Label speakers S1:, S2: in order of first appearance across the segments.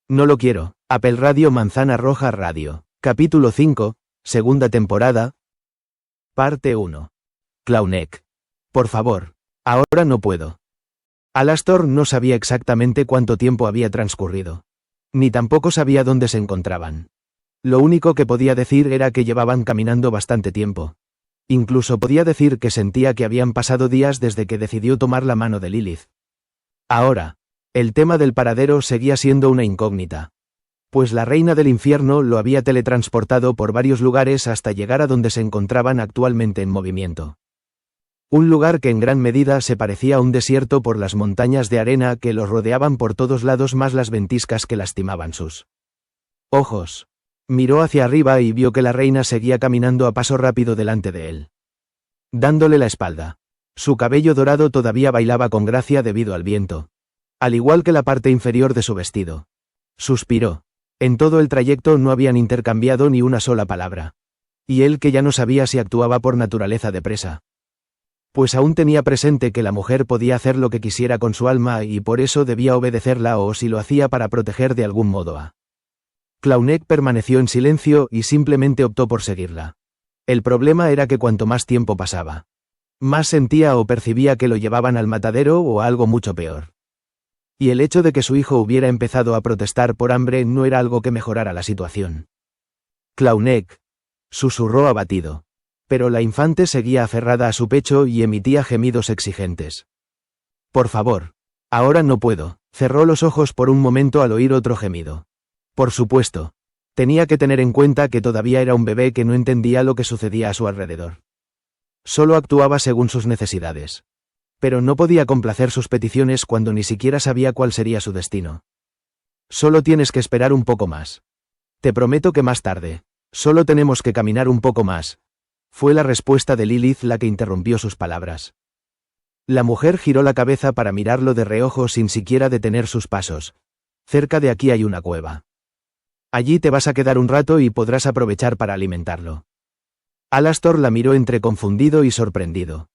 S1: No lo quiero. Apple Radio Manzana Roja Radio. Capítulo 5, segunda temporada. Parte 1. Clowneck. Por favor. Ahora no puedo. Alastor no sabía exactamente cuánto tiempo había transcurrido. Ni tampoco sabía dónde se encontraban. Lo único que podía decir era que llevaban caminando bastante tiempo. Incluso podía decir que sentía que habían pasado días desde que decidió tomar la mano de Lilith. Ahora, el tema del paradero seguía siendo una incógnita. Pues la reina del infierno lo había teletransportado por varios lugares hasta llegar a donde se encontraban actualmente en movimiento. Un lugar que en gran medida se parecía a un desierto por las montañas de arena que los rodeaban por todos lados más las ventiscas que lastimaban sus ojos. Miró hacia arriba y vio que la reina seguía caminando a paso rápido delante de él, dándole la espalda. Su cabello dorado todavía bailaba con gracia debido al viento, al igual que la parte inferior de su vestido. Suspiró. En todo el trayecto no habían intercambiado ni una sola palabra. Y él que ya no sabía si actuaba por naturaleza de presa. Pues aún tenía presente que la mujer podía hacer lo que quisiera con su alma y por eso debía obedecerla o si lo hacía para proteger de algún modo a Clowneck permaneció en silencio y simplemente optó por seguirla. El problema era que cuanto más tiempo pasaba, más sentía o percibía que lo llevaban al matadero o a algo mucho peor. Y el hecho de que su hijo hubiera empezado a protestar por hambre no era algo que mejorara la situación. Clowneck, susurró abatido. Pero la infante seguía aferrada a su pecho y emitía gemidos exigentes. Por favor. Ahora no puedo. Cerró los ojos por un momento al oír otro gemido. Por supuesto. Tenía que tener en cuenta que todavía era un bebé que no entendía lo que sucedía a su alrededor. Solo actuaba según sus necesidades. Pero no podía complacer sus peticiones cuando ni siquiera sabía cuál sería su destino. Solo tienes que esperar un poco más. Te prometo que más tarde. Solo tenemos que caminar un poco más. Fue la respuesta de Lilith la que interrumpió sus palabras. La mujer giró la cabeza para mirarlo de reojo sin siquiera detener sus pasos. Cerca de aquí hay una cueva. Allí te vas a quedar un rato y podrás aprovechar para alimentarlo. Alastor la miró entre confundido y sorprendido.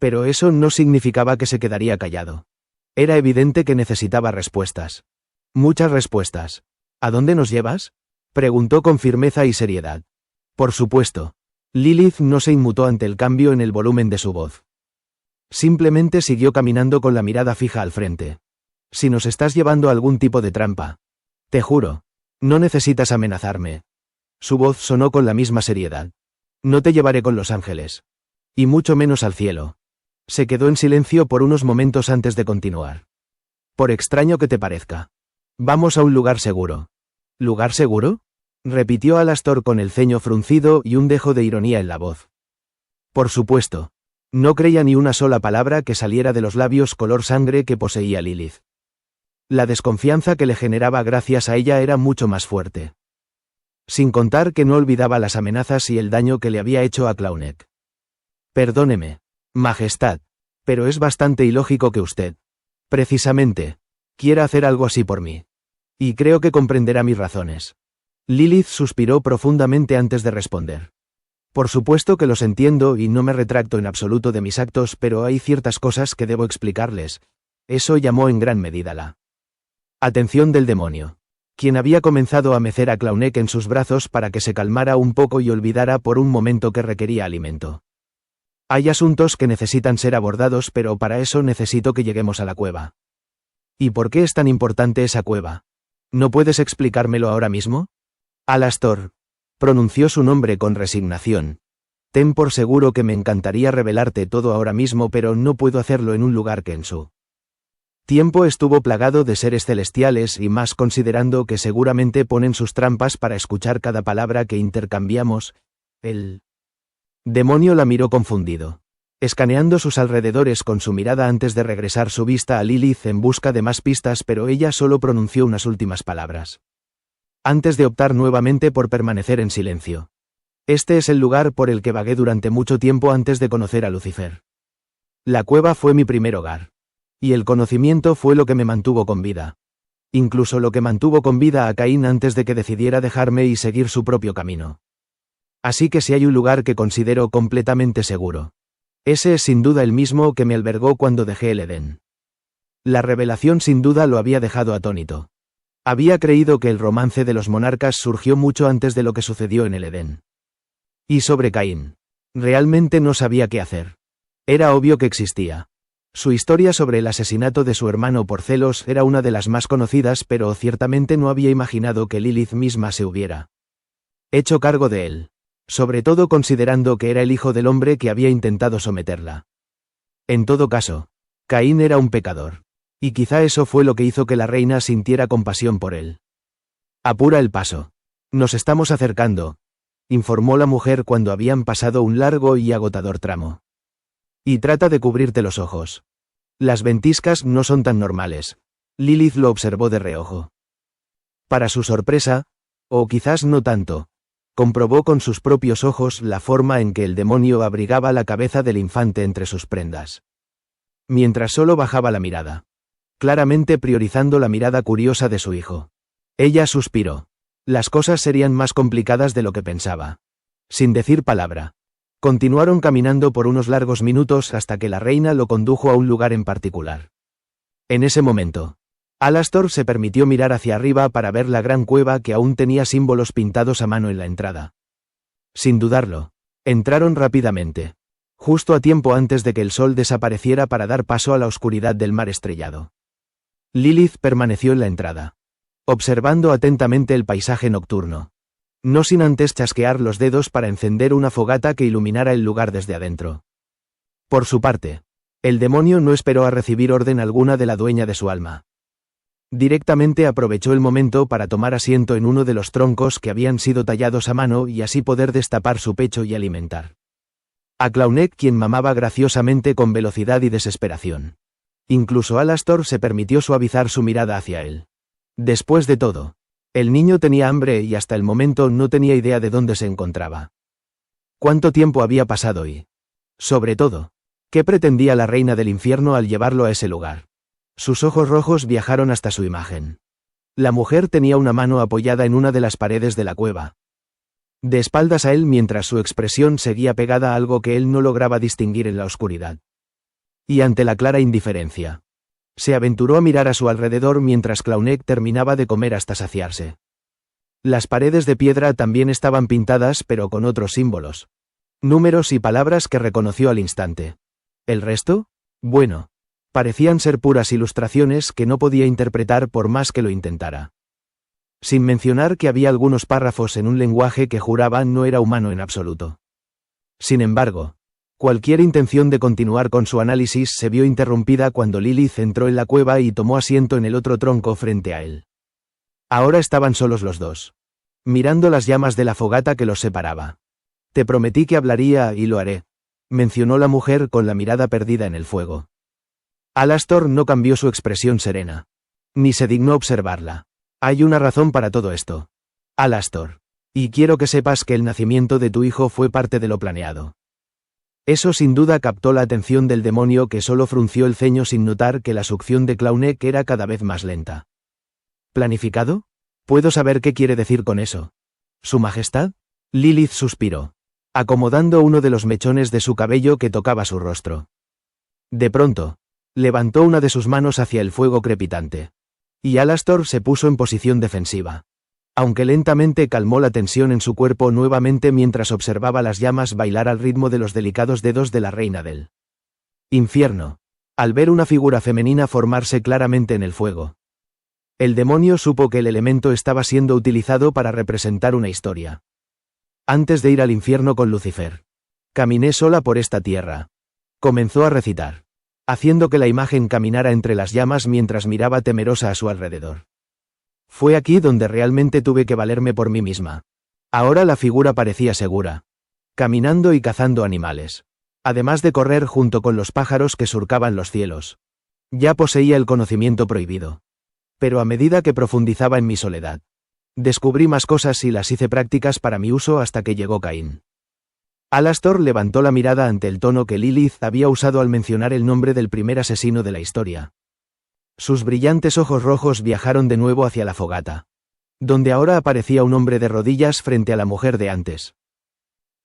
S1: Pero eso no significaba que se quedaría callado. Era evidente que necesitaba respuestas. Muchas respuestas. ¿A dónde nos llevas? Preguntó con firmeza y seriedad. Por supuesto. Lilith no se inmutó ante el cambio en el volumen de su voz. Simplemente siguió caminando con la mirada fija al frente. Si nos estás llevando a algún tipo de trampa. Te juro. No necesitas amenazarme. Su voz sonó con la misma seriedad. No te llevaré con los ángeles. Y mucho menos al cielo. Se quedó en silencio por unos momentos antes de continuar. Por extraño que te parezca. Vamos a un lugar seguro. ¿Lugar seguro? Repitió Alastor con el ceño fruncido y un dejo de ironía en la voz. Por supuesto. No creía ni una sola palabra que saliera de los labios color sangre que poseía Lilith. La desconfianza que le generaba gracias a ella era mucho más fuerte. Sin contar que no olvidaba las amenazas y el daño que le había hecho a Clowneck. Perdóneme, Majestad, pero es bastante ilógico que usted, precisamente, quiera hacer algo así por mí. Y creo que comprenderá mis razones. Lilith suspiró profundamente antes de responder. Por supuesto que los entiendo y no me retracto en absoluto de mis actos, pero hay ciertas cosas que debo explicarles. Eso llamó en gran medida la atención del demonio, quien había comenzado a mecer a Clowneck en sus brazos para que se calmara un poco y olvidara por un momento que requería alimento. Hay asuntos que necesitan ser abordados, pero para eso necesito que lleguemos a la cueva. ¿Y por qué es tan importante esa cueva? ¿No puedes explicármelo ahora mismo? Alastor, pronunció su nombre con resignación. Ten por seguro que me encantaría revelarte todo ahora mismo, pero no puedo hacerlo en un lugar que en su tiempo estuvo plagado de seres celestiales y más considerando que seguramente ponen sus trampas para escuchar cada palabra que intercambiamos. El demonio la miró confundido, escaneando sus alrededores con su mirada antes de regresar su vista a Lilith en busca de más pistas, pero ella solo pronunció unas últimas palabras, antes de optar nuevamente por permanecer en silencio. Este es el lugar por el que vagué durante mucho tiempo antes de conocer a Lucifer. La cueva fue mi primer hogar. Y el conocimiento fue lo que me mantuvo con vida. Incluso lo que mantuvo con vida a Caín antes de que decidiera dejarme y seguir su propio camino. Así que si hay un lugar que considero completamente seguro, ese es sin duda el mismo que me albergó cuando dejé el Edén. La revelación sin duda lo había dejado atónito. Había creído que el romance de los monarcas surgió mucho antes de lo que sucedió en el Edén. Y sobre Caín. Realmente no sabía qué hacer. Era obvio que existía. Su historia sobre el asesinato de su hermano por celos era una de las más conocidas, pero ciertamente no había imaginado que Lilith misma se hubiera hecho cargo de él. Sobre todo considerando que era el hijo del hombre que había intentado someterla. En todo caso, Caín era un pecador. Y quizá eso fue lo que hizo que la reina sintiera compasión por él. Apura el paso. Nos estamos acercando, informó la mujer cuando habían pasado un largo y agotador tramo. Y trata de cubrirte los ojos. Las ventiscas no son tan normales. Lilith lo observó de reojo. Para su sorpresa, o quizás no tanto, comprobó con sus propios ojos la forma en que el demonio abrigaba la cabeza del infante entre sus prendas. Mientras solo bajaba la mirada. Claramente priorizando la mirada curiosa de su hijo. Ella suspiró. Las cosas serían más complicadas de lo que pensaba. Sin decir palabra. Continuaron caminando por unos largos minutos hasta que la reina lo condujo a un lugar en particular. En ese momento, Alastor se permitió mirar hacia arriba para ver la gran cueva que aún tenía símbolos pintados a mano en la entrada. Sin dudarlo, entraron rápidamente. Justo a tiempo antes de que el sol desapareciera para dar paso a la oscuridad del mar estrellado. Lilith permaneció en la entrada, observando atentamente el paisaje nocturno. No sin antes chasquear los dedos para encender una fogata que iluminara el lugar desde adentro. Por su parte, el demonio no esperó a recibir orden alguna de la dueña de su alma. Directamente aprovechó el momento para tomar asiento en uno de los troncos que habían sido tallados a mano y así poder destapar su pecho y alimentar a Claunek, quien mamaba graciosamente con velocidad y desesperación. Incluso Alastor se permitió suavizar su mirada hacia él. Después de todo, el niño tenía hambre y hasta el momento no tenía idea de dónde se encontraba. ¿Cuánto tiempo había pasado y, sobre todo, qué pretendía la reina del infierno al llevarlo a ese lugar? Sus ojos rojos viajaron hasta su imagen. La mujer tenía una mano apoyada en una de las paredes de la cueva. De espaldas a él mientras su expresión seguía pegada a algo que él no lograba distinguir en la oscuridad. Y ante la clara indiferencia, se aventuró a mirar a su alrededor mientras Claunek terminaba de comer hasta saciarse. Las paredes de piedra también estaban pintadas pero con otros símbolos. Números y palabras que reconoció al instante. ¿El resto? Bueno, parecían ser puras ilustraciones que no podía interpretar por más que lo intentara. Sin mencionar que había algunos párrafos en un lenguaje que juraba no era humano en absoluto. Sin embargo, cualquier intención de continuar con su análisis se vio interrumpida cuando Lilith entró en la cueva y tomó asiento en el otro tronco frente a él. Ahora estaban solos los dos, mirando las llamas de la fogata que los separaba. Te prometí que hablaría y lo haré, mencionó la mujer con la mirada perdida en el fuego. Alastor no cambió su expresión serena. Ni se dignó observarla. Hay una razón para todo esto, Alastor. Y quiero que sepas que el nacimiento de tu hijo fue parte de lo planeado. Eso sin duda captó la atención del demonio, que solo frunció el ceño sin notar que la succión de Claunek era cada vez más lenta. ¿Planificado? ¿Puedo saber qué quiere decir con eso? ¿Su Majestad? Lilith suspiró, acomodando uno de los mechones de su cabello que tocaba su rostro. De pronto, levantó una de sus manos hacia el fuego crepitante. Y Alastor se puso en posición defensiva. Aunque lentamente calmó la tensión en su cuerpo nuevamente mientras observaba las llamas bailar al ritmo de los delicados dedos de la reina del infierno, al ver una figura femenina formarse claramente en el fuego. El demonio supo que el elemento estaba siendo utilizado para representar una historia. Antes de ir al infierno con Lucifer, caminé sola por esta tierra. Comenzó a recitar, haciendo que la imagen caminara entre las llamas mientras miraba temerosa a su alrededor. Fue aquí donde realmente tuve que valerme por mí misma. Ahora la figura parecía segura, caminando y cazando animales, además de correr junto con los pájaros que surcaban los cielos. Ya poseía el conocimiento prohibido. Pero a medida que profundizaba en mi soledad, descubrí más cosas y las hice prácticas para mi uso hasta que llegó Caín. Alastor levantó la mirada ante el tono que Lilith había usado al mencionar el nombre del primer asesino de la historia. Sus brillantes ojos rojos viajaron de nuevo hacia la fogata, donde ahora aparecía un hombre de rodillas frente a la mujer de antes,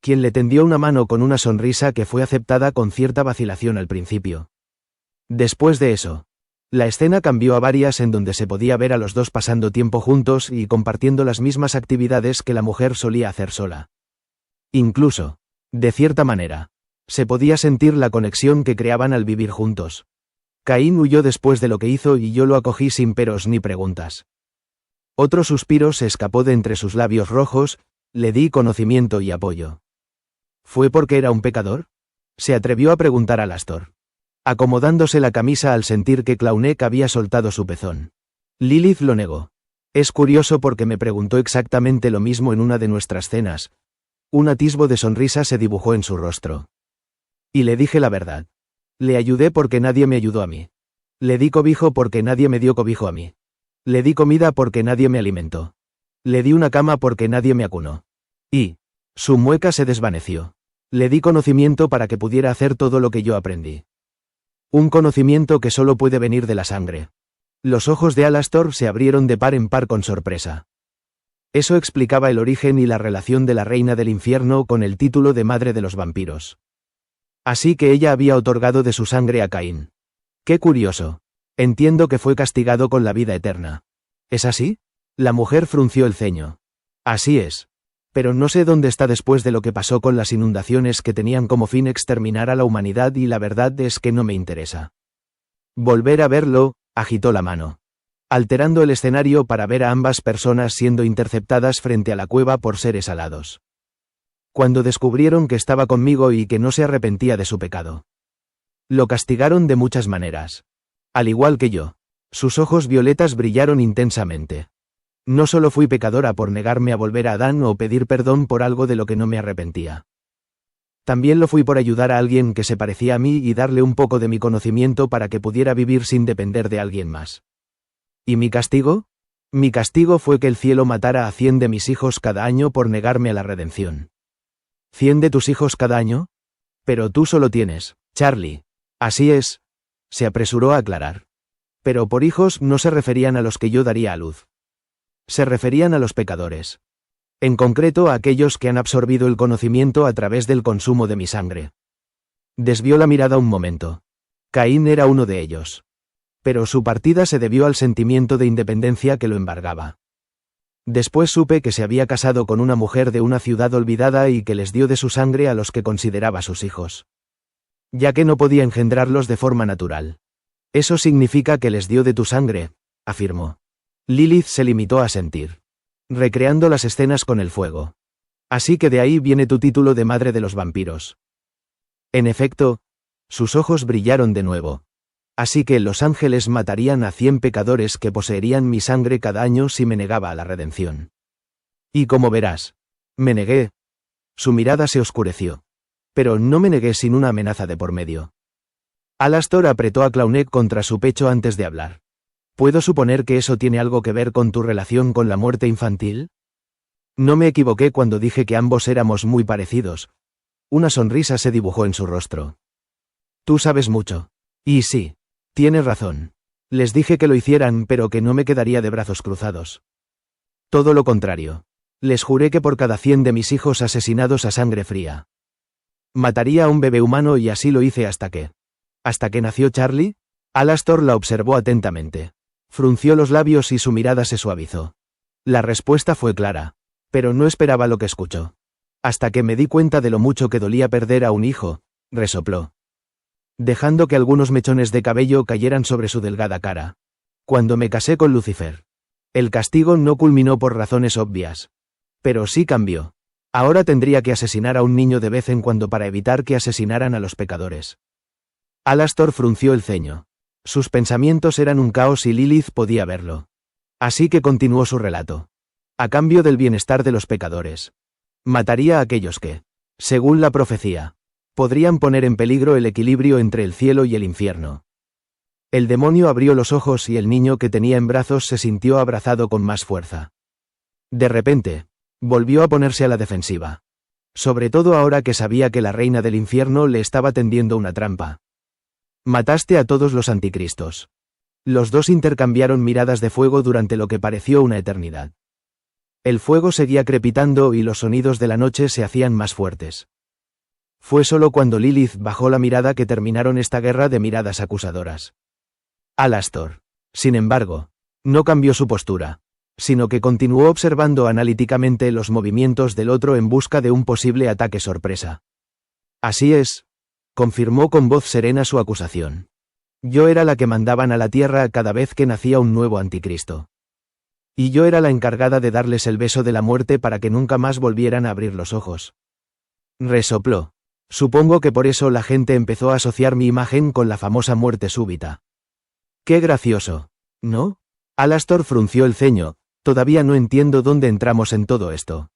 S1: quien le tendió una mano con una sonrisa que fue aceptada con cierta vacilación al principio. Después de eso, La escena cambió a varias en donde se podía ver a los dos pasando tiempo juntos y compartiendo las mismas actividades que la mujer solía hacer sola. Incluso, de cierta manera, se podía sentir la conexión que creaban al vivir juntos. Caín huyó después de lo que hizo y yo lo acogí sin peros ni preguntas. Otro suspiro se escapó de entre sus labios rojos, le di conocimiento y apoyo. ¿Fue porque era un pecador? Se atrevió a preguntar Alastor, acomodándose la camisa al sentir que Claunek había soltado su pezón. Lilith lo negó. Es curioso porque me preguntó exactamente lo mismo en una de nuestras cenas. Un atisbo de sonrisa se dibujó en su rostro. Y le dije la verdad. Le ayudé porque nadie me ayudó a mí. Le di cobijo porque nadie me dio cobijo a mí. Le di comida porque nadie me alimentó. Le di una cama porque nadie me acunó. Y su mueca se desvaneció. Le di conocimiento para que pudiera hacer todo lo que yo aprendí. Un conocimiento que solo puede venir de la sangre. Los ojos de Alastor se abrieron de par en par con sorpresa. Eso explicaba el origen y la relación de la reina del infierno con el título de madre de los vampiros. Así que ella había otorgado de su sangre a Caín. ¡Qué curioso! Entiendo que fue castigado con la vida eterna. ¿Es así? La mujer frunció el ceño. Así es. Pero no sé dónde está después de lo que pasó con las inundaciones que tenían como fin exterminar a la humanidad y la verdad es que no me interesa. Volver a verlo, agitó la mano, alterando el escenario para ver a ambas personas siendo interceptadas frente a la cueva por seres alados. Cuando descubrieron que estaba conmigo y que no se arrepentía de su pecado. Lo castigaron de muchas maneras. Al igual que yo. Sus ojos violetas brillaron intensamente. No solo fui pecadora por negarme a volver a Adán o pedir perdón por algo de lo que no me arrepentía. También lo fui por ayudar a alguien que se parecía a mí y darle un poco de mi conocimiento para que pudiera vivir sin depender de alguien más. ¿Y mi castigo? Mi castigo fue que el cielo matara a 100 de mis hijos cada año por negarme a la redención. ¿100 de tus hijos cada año? Pero tú solo tienes, Charlie. Así es. Se apresuró a aclarar. Pero por hijos no se referían a los que yo daría a luz. Se referían a los pecadores. En concreto a aquellos que han absorbido el conocimiento a través del consumo de mi sangre. Desvió la mirada un momento. Caín era uno de ellos. Pero su partida se debió al sentimiento de independencia que lo embargaba. Después supe que se había casado con una mujer de una ciudad olvidada y que les dio de su sangre a los que consideraba sus hijos. Ya que no podía engendrarlos de forma natural. Eso significa que les dio de tu sangre, afirmó. Lilith se limitó a sentir, recreando las escenas con el fuego. Así que de ahí viene tu título de madre de los vampiros. En efecto, sus ojos brillaron de nuevo. Así que los ángeles matarían a 100 pecadores que poseerían mi sangre cada año si me negaba a la redención. Y como verás, me negué. Su mirada se oscureció. Pero no me negué sin una amenaza de por medio. Alastor apretó a Claunek contra su pecho antes de hablar. ¿Puedo suponer que eso tiene algo que ver con tu relación con la muerte infantil? No me equivoqué cuando dije que ambos éramos muy parecidos. Una sonrisa se dibujó en su rostro. Tú sabes mucho. Y sí. Tienes razón. Les dije que lo hicieran pero que no me quedaría de brazos cruzados. Todo lo contrario. Les juré que por cada 100 de mis hijos asesinados a sangre fría, mataría a un bebé humano y así lo hice hasta que nació Charlie. Alastor la observó atentamente. Frunció los labios y su mirada se suavizó. La respuesta fue clara. Pero no esperaba lo que escuchó. Hasta que me di cuenta de lo mucho que dolía perder a un hijo, resopló, dejando que algunos mechones de cabello cayeran sobre su delgada cara. Cuando me casé con Lucifer. El castigo no culminó por razones obvias. Pero sí cambió. Ahora tendría que asesinar a un niño de vez en cuando para evitar que asesinaran a los pecadores. Alastor frunció el ceño. Sus pensamientos eran un caos y Lilith podía verlo. Así que continuó su relato. A cambio del bienestar de los pecadores. Mataría a aquellos que, según la profecía, podrían poner en peligro el equilibrio entre el cielo y el infierno. El demonio abrió los ojos y el niño que tenía en brazos se sintió abrazado con más fuerza. De repente, volvió a ponerse a la defensiva. Sobre todo ahora que sabía que la reina del infierno le estaba tendiendo una trampa. Mataste a todos los anticristos. Los dos intercambiaron miradas de fuego durante lo que pareció una eternidad. El fuego seguía crepitando y los sonidos de la noche se hacían más fuertes. Fue solo cuando Lilith bajó la mirada que terminaron esta guerra de miradas acusadoras. Alastor, sin embargo, no cambió su postura, sino que continuó observando analíticamente los movimientos del otro en busca de un posible ataque sorpresa. Así es, confirmó con voz serena su acusación. Yo era la que mandaban a la tierra cada vez que nacía un nuevo anticristo. Y yo era la encargada de darles el beso de la muerte para que nunca más volvieran a abrir los ojos. Resopló. Supongo que por eso la gente empezó a asociar mi imagen con la famosa muerte súbita. Qué gracioso, ¿no? Alastor frunció el ceño. Todavía no entiendo dónde entramos en todo esto.